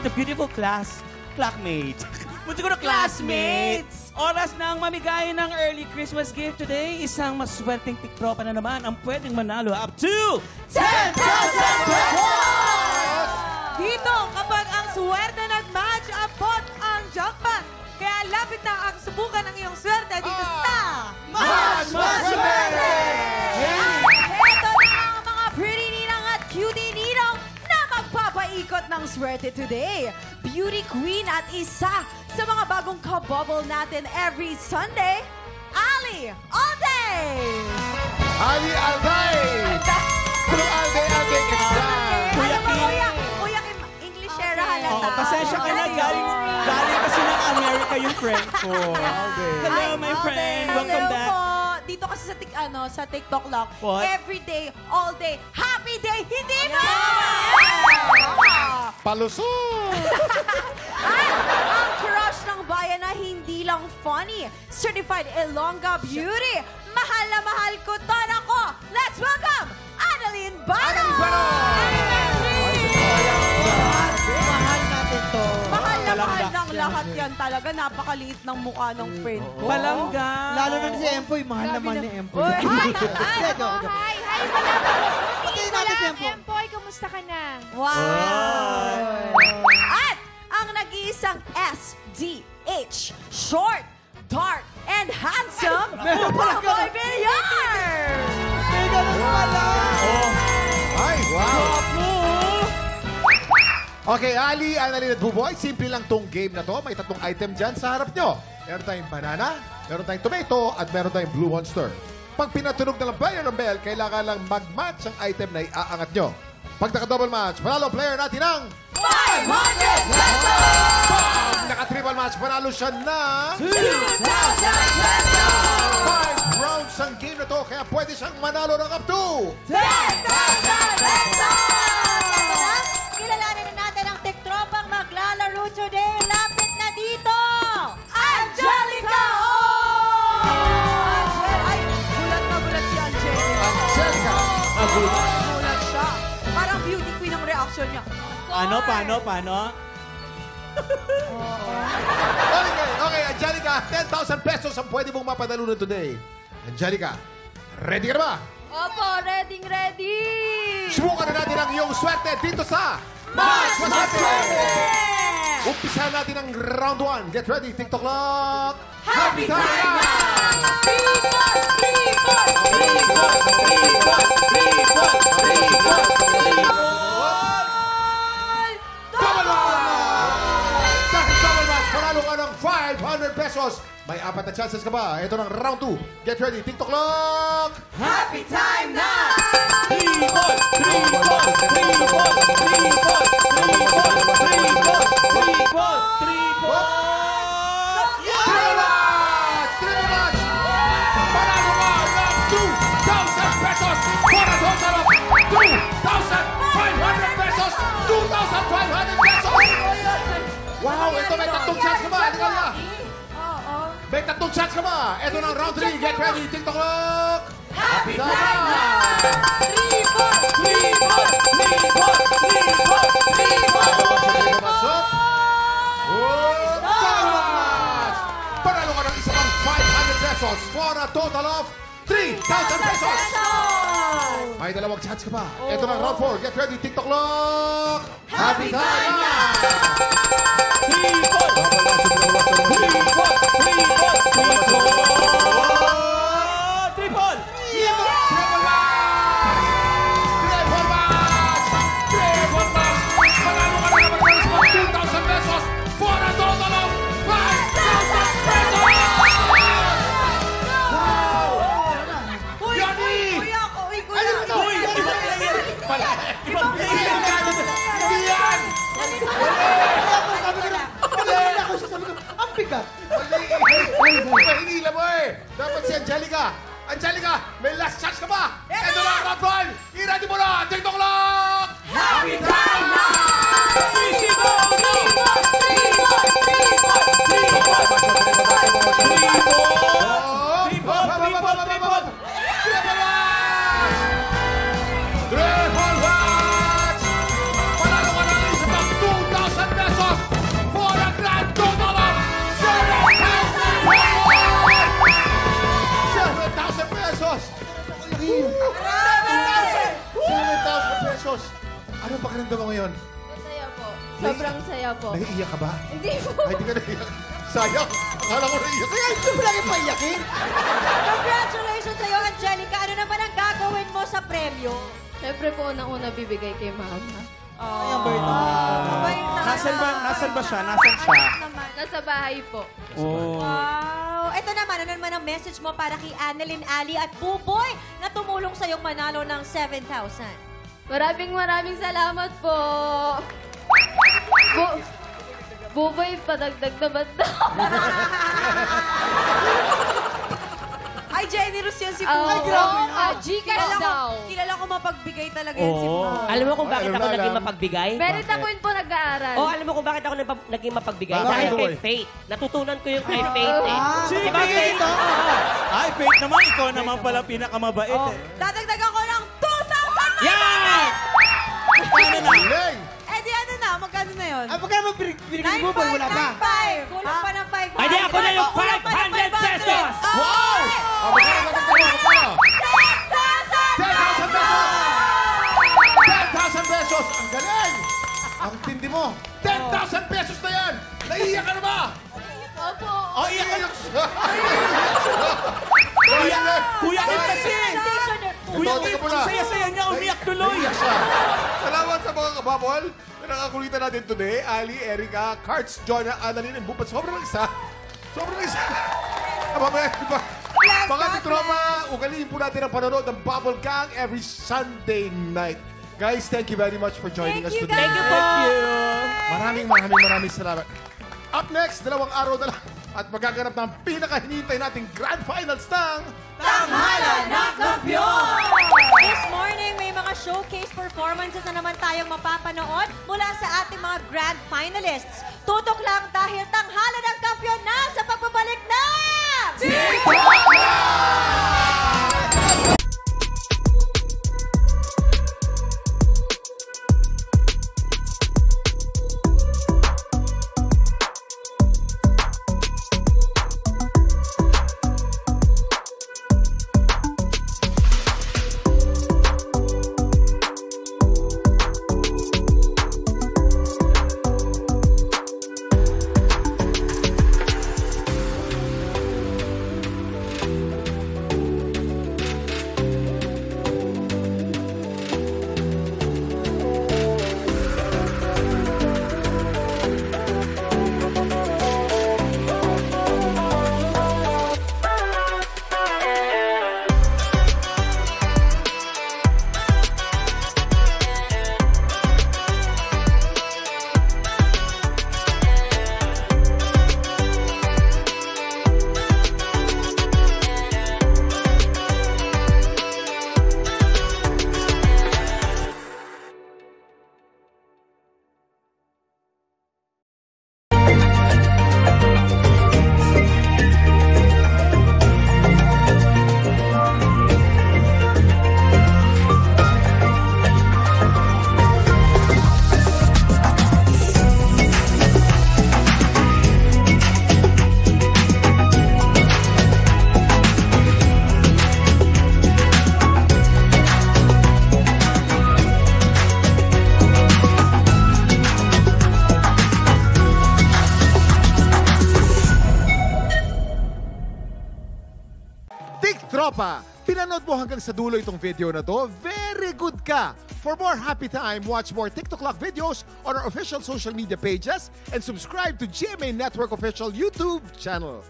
the beautiful classmates. Siguro classmates. Oras na ang mamigay ng early Christmas gift today. Isang maswerteng tiktropa na naman ang pwedeng manalo up to 10,000 pesos! Dito, kapag ang swerte nag-match, abot ang jackpot. Kaya lapit na ang subukan ng iyong swerte dito sa Match Swerte! Ito na ang mga pretty ninang at cutie ninong na magpapaikot ng swerte today. Beauty Queen at isa sa mga bagong kabubble natin every Sunday, Ali Alday! Ali Alday! Hello, Alday, Alday, it's time! Kuya Kim. Kuya Kim, Englishera halata. Oo, pasensya ka na. Galing kasi ng America yung friend ko. Hello, my friend. Welcome Hello back. po. Dito kasi sa TikTok lang. What? Every day, all day, happy day, hindi ba? Palusot! At ang crush ng bayan na hindi lang funny. Certified Ilongga Beauty. Mahal na mahal ko to ko. Let's welcome Annalyn Baro! Mahal natin to. Mahal na mahal Palangga. ng lahat yan talaga. Napakaliit ng mukha ng friend ko. Palangga. Lalo na si Empoy. Mahal naman ni Empoy. Uy, hi! Hi, malapit. Patayin natin si Empoy. Empoy, kamusta ka na? Wow! At ang nag-iisang SDH, short, dark, and handsome, Paboy Villar! May ganun pala. Ay, wow! Okay, Ali, Annalyn at Buboy, simple lang tong game na to. May tatlong item dyan sa harap nyo. Meron tayong banana, meron tayong tomato, at meron tayong blue monster. Pag pinatunog na lang player ng bell, kailangan lang mag-match ang item na iaangat nyo. Pag naka-double match, panalo player natin ng 500 pesos! Pag naka-triple match, panalo siya ng 2,000 pesos! 5 rounds ang game na to, kaya pwede siyang manalo ng up to 10,000 pesos! Kilalanin na natin ang tiktropang maglalaro today. Lapit na dito! Angelica! Ay, gulat na gulat si Angelica. Angelica. Gulat siya. Parang beauty queen ang reaction niya. Paano? Okay, Angelica, 10,000 pesos ang pwede mong mapadalunan today. Angelica, ready ka na ba? Opo, ready. Subukan na natin ang iyong swerte dito sa Match Swerte! Umpisa natin ang round 1. Get ready, TikTok clock! Happy time na! Double match! Dahil double match, panalo ka ng 500 pesos. May 4 na chances ka ba? Ito ng round 2. Get ready, TikTok clock! Happy time na! Triple match! Triple match! Panalo ka ng 2,000 pesos for a total of 2,500 pesos! 2,500 pesos! Wow, ito may 3 chance ka ba? Halika. Oo. May 3 chance ka ba? Ito ng round 3. Get ready, TikTok clock! Happy time na! Pasok! Double match! Panalo ka ng isa pang 500 pesos for a total of 3,000 pesos! May 2 chance ka pa. Ito na round 4. Get ready, TikTok clock! Happy time na! Triple! Triple match! Triple match! Triple match! Panalo ka na naman ng 2,000 pesos for a total of 5,000 pesos! Wow! Yani! Kuya ko, kuya. Uy! Ibang player! Ibang player! Hindi yan! Ang bigat. Hinila mo eh! Dapat si Angelica! Angelica, may last chance ka ba? Ito na ang round 1! I-ready mo na! TikTok clock! Happy time na! Triple match! Panalo ka ng isa pang 2,000 pesos! 7,000 pesos! Ano pakiramdam mo ngayon? Masaya po. Sobrang saya po. Naiiyak ka ba? Hindi po. Ay, di ka naiiyak. Sayang. Akala ko naiiyak. Kaya Gusto mo lang ipaiyakin? Congratulations sa'yo, Angelica. Ano naman ang gagawin mo sa premyo? Siyempre po, unang-una bibigay kay mama. Ay, ang birthday. Mabait na. Nasaan ba siya? Nasaan siya? Naman. Nasa bahay po. Oh. Wow! Ito naman, ano naman ang message mo para kay Annalyn, Ali at Buboy na tumulong sa'yong manalo ng 7,000? Maraming salamat po. Buboy, padagdag naman daw. Ay, generous yan si Oh, Buboy. grabe yan. Gcash daw. Kilala ko mapagbigay talaga yan si Oo. Buboy. Alam mo kung bakit Alam ako na naging alam. mapagbigay? Merit ako yun po nag-aaral. Oh, alam mo kung bakit ako naging mapagbigay? Bakit? Dahil kay Boy. Faith. Natutunan ko yung kay Faith eh. Si Di ba, Faith? Ay, Faith naman. Ikaw naman pala pinakamabait Oh, eh. dadagdagan ko ng 2,000! Yan! Paano na? Galing! Eh di ano na, magkano na yun? Ah, magkano mo binigay ni Buboy? Wala pa. 9,500! Kulang pa ng 500. Ay, di ako na yung Kulang pa ng 500 pesos! Wow! Ang magkano na magkano? 10,000 pesos! 10,000 pesos! Ang galing! Ang tindi mo! 10,000 pesos na yan! Naiiyak ka na ba? Opo. Oh, iyak ka na. Iyak! Kuya Kim kasi. Kuya Ito, Kim, teka muna. ang saya-saya niya. Umiyak tuloy. Naiiyak siya. Salamat sa mga kababol na nakakulitan natin today. Ali, Erica, Karts, Jonah, Annalyn, and Bupat. Sobrang isa. Sobrang isa. Mamaya, diba? Mga titropa, ugaliin po natin ang panonood ng Bubble Gang every Sunday night. Guys, thank you very much for joining us today. Thank you po. Maraming salamat. Up next, 2 araw na lang at magaganap ng pinakahinintay nating Grand Finals ng Tanghalan ng Kampiyon! This morning, may mga showcase performances na naman tayong mapapanood mula sa ating mga grand finalists. Tutok lang dahil Tanghalan ng Kampiyon na sa pagbabalik ng... Tropa, pinanood mo hanggang sa dulo itong video na to, very good ka! For more happy time, watch more TikTok Clock videos on our official social media pages and subscribe to GMA Network official YouTube channel.